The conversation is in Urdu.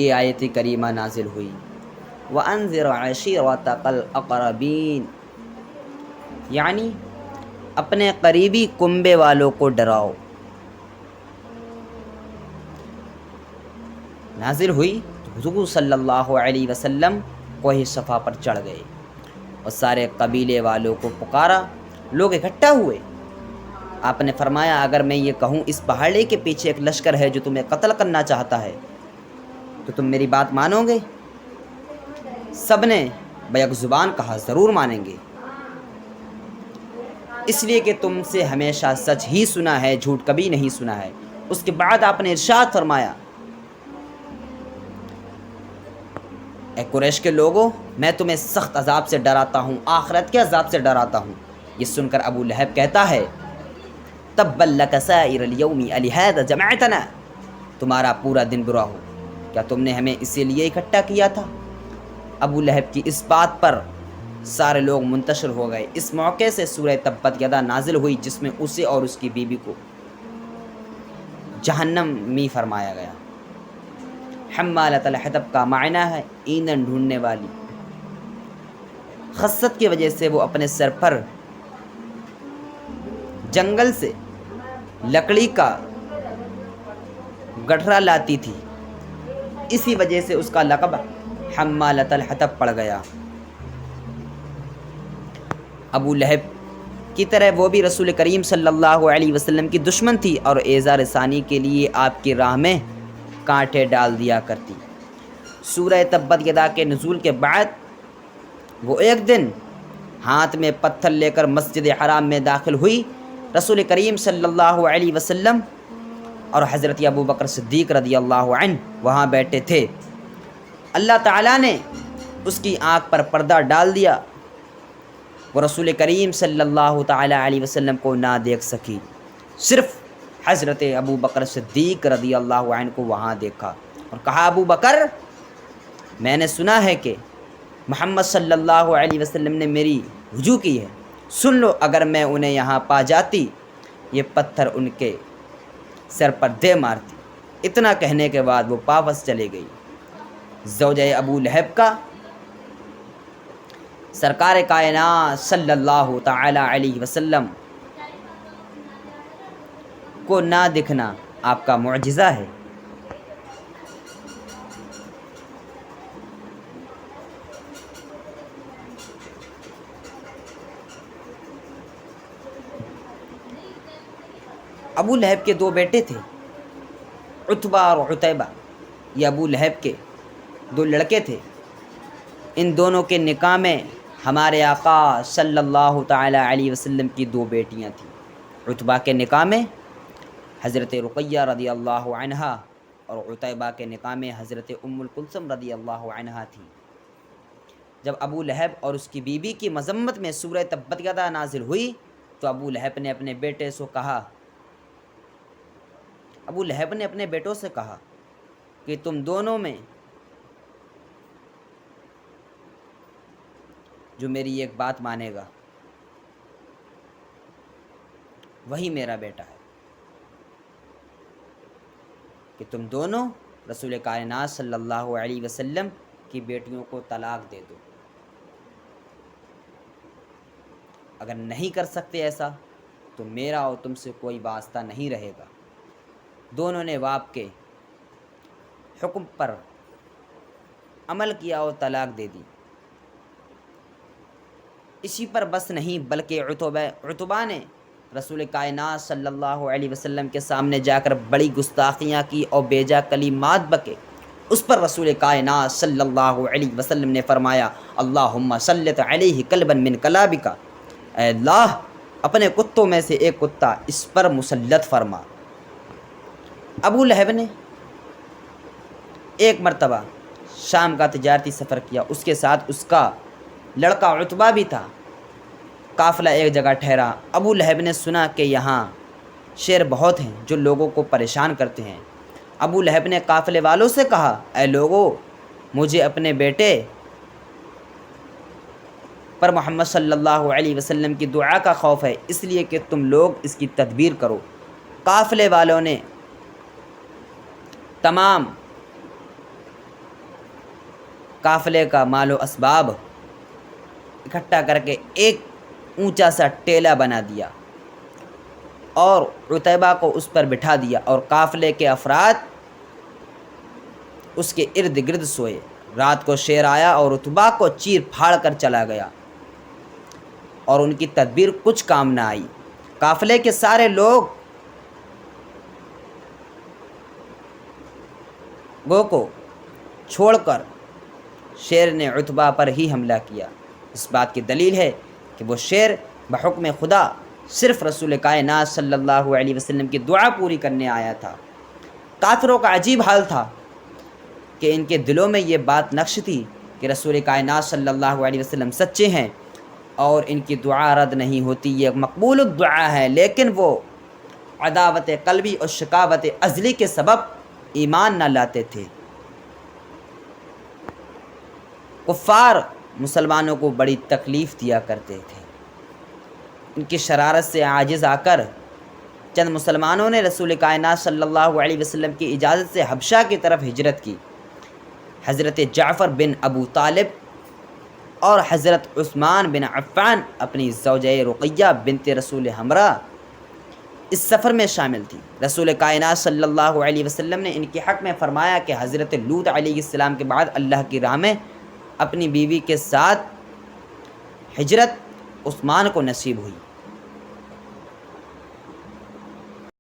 یہ آیت کریمہ نازل ہوئی، وَأَنذِرْ عَشِيرَتَكَ الْأَقْرَبِينَ، یعنی اپنے قریبی کنبے والوں کو ڈراؤ۔ نازل ہوئی تو حضور صلی اللہ علیہ وسلم کوہ صفا پر چڑھ گئے اور سارے قبیلے والوں کو پکارا، لوگ اکٹھا ہوئے۔ آپ نے فرمایا اگر میں یہ کہوں اس پہاڑی کے پیچھے ایک لشکر ہے جو تمہیں قتل کرنا چاہتا ہے تو تم میری بات مانو گے؟ سب نے بیک زبان کہا ضرور مانیں گے، اس لیے کہ تم سے ہمیشہ سچ ہی سنا ہے، جھوٹ کبھی نہیں سنا ہے۔ اس کے بعد آپ نے ارشاد فرمایا، اے قریش کے لوگوں، میں تمہیں سخت عذاب سے ڈراتا ہوں، آخرت کے عذاب سے ڈراتا ہوں۔ یہ سن کر ابو لہب کہتا ہے، تبا لک سائر الیوم الہذا جمعتنا، تمہارا پورا دن برا ہو، کیا تم نے ہمیں اسی لیے اکٹھا کیا تھا؟ ابو لہب کی اس بات پر سارے لوگ منتشر ہو گئے۔ اس موقع سے سورہ تبت یدا نازل ہوئی جس میں اسے اور اس کی بیوی کو جہنمی فرمایا گیا۔ حمالۃ الحطب کا معنی ہے ایندھن ڈھونڈنے والی۔ خست کی وجہ سے وہ اپنے سر پر جنگل سے لکڑی کا گٹھرا لاتی تھی، اسی وجہ سے اس کا لقب حمالۃ الحطب پڑ گیا۔ ابو لہب کی طرح وہ بھی رسول کریم صلی اللہ علیہ وسلم کی دشمن تھی اور ایذا رسانی کے لیے آپ کی راہ میں کانٹے ڈال دیا کرتی۔ سورہ تبت یدا کے نزول کے بعد وہ ایک دن ہاتھ میں پتھر لے کر مسجد حرام میں داخل ہوئی۔ رسول کریم صلی اللہ علیہ وسلم اور حضرت ابو بکر صدیق رضی اللہ عنہ وہاں بیٹھے تھے۔ اللہ تعالیٰ نے اس کی آنکھ پر پردہ ڈال دیا، وہ رسول کریم صلی اللہ تعالیٰ علیہ وسلم کو نہ دیکھ سکی، صرف حضرت ابو بکر صدیق رضی اللہ عنہ کو وہاں دیکھا اور کہا، ابو بکر، میں نے سنا ہے کہ محمد صلی اللہ علیہ وسلم نے میری رجوع کی ہے، سن لو اگر میں انہیں یہاں پا جاتی یہ پتھر ان کے سر پر دے مارتی۔ اتنا کہنے کے بعد وہ واپس چلے گئی۔ زوجہ ابو لہب کا سرکار کائنات صلی اللہ تعالی علیہ وسلم کو نہ دکھنا آپ کا معجزہ ہے۔ ابو لہب کے دو بیٹے تھے، عتبہ اور عتیبہ۔ یہ ابو لہب کے دو لڑکے تھے۔ ان دونوں کے نکاح میں ہمارے آقا صلی اللہ تعالی علیہ وسلم کی دو بیٹیاں تھیں۔ عتبہ کے نکاح میں حضرت رقیہ رضی اللہ عنہا اور عتیبہ کے نکاح میں حضرت ام کلثوم رضی اللہ عنہا تھی۔ جب ابو لہب اور اس کی بیوی کی مذمت میں سورہ تبت یدا نازل ہوئی تو ابو لہب نے اپنے بیٹوں سے کہا کہ تم دونوں میں جو میری ایک بات مانے گا وہی میرا بیٹا ہے، کہ تم دونوں رسول کائنات صلی اللہ علیہ وسلم کی بیٹیوں کو طلاق دے دو۔ اگر نہیں کر سکتے ایسا تو میرا اور تم سے کوئی واسطہ نہیں رہے گا۔ دونوں نے باپ کے حکم پر عمل کیا اور طلاق دے دی۔ اسی پر بس نہیں بلکہ عتبہ نے رسول کائنات صلی اللہ علیہ وسلم کے سامنے جا کر بڑی گستاخیاں کی اور بیجا کلمات بکے۔ اس پر رسول کائنات صلی اللہ علیہ وسلم نے فرمایا، اللہم سلط علیہ کلبا من کلابک، اے اللہ اپنے کتوں میں سے ایک کتا اس پر مسلط فرما۔ ابو لہب نے ایک مرتبہ شام کا تجارتی سفر کیا، اس کے ساتھ اس کا لڑکا عتبہ بھی تھا۔ قافلہ ایک جگہ ٹھہرا۔ ابو لہب نے سنا کہ یہاں شیر بہت ہیں جو لوگوں کو پریشان کرتے ہیں۔ ابو لہب نے قافلے والوں سے کہا، اے لوگو، مجھے اپنے بیٹے پر محمد صلی اللہ علیہ وسلم کی دعا کا خوف ہے، اس لیے کہ تم لوگ اس کی تدبیر کرو۔ قافلے والوں نے تمام قافلے کا مال و اسباب اکٹھا کر کے ایک اونچا سا ٹیلا بنا دیا اور عتیبہ کو اس پر بٹھا دیا، اور قافلے کے افراد اس کے ارد گرد سوئے۔ رات کو شیر آیا اور عتبہ کو چیر پھاڑ کر چلا گیا، اور ان کی تدبیر کچھ کام نہ آئی۔ قافلے کے سارے لوگوں کو چھوڑ کر شیر نے عتبہ پر ہی حملہ کیا۔ اس بات کی دلیل ہے کہ وہ شیر بحکم خدا صرف رسول کائنات صلی اللہ علیہ وسلم کی دعا پوری کرنے آیا تھا۔ کافروں کا عجیب حال تھا کہ ان کے دلوں میں یہ بات نقش تھی کہ رسول کائنات صلی اللہ علیہ وسلم سچے ہیں اور ان کی دعا رد نہیں ہوتی، یہ مقبول الدعا ہے، لیکن وہ عداوت قلبی اور شقاوت ازلی کے سبب ایمان نہ لاتے تھے۔ کفار مسلمانوں کو بڑی تکلیف دیا کرتے تھے۔ ان کی شرارت سے عاجز آ کر چند مسلمانوں نے رسول کائنات صلی اللہ علیہ وسلم کی اجازت سے حبشہ کی طرف ہجرت کی۔ حضرت جعفر بن ابو طالب اور حضرت عثمان بن عفان اپنی زوجہ رقیہ بنت رسول ہمراہ اس سفر میں شامل تھی۔ رسول کائنات صلی اللہ علیہ وسلم نے ان کے حق میں فرمایا کہ حضرت لوط علیہ السلام کے بعد اللہ کی راہ میں اپنی بیوی کے ساتھ ہجرت عثمان کو نصیب ہوئی۔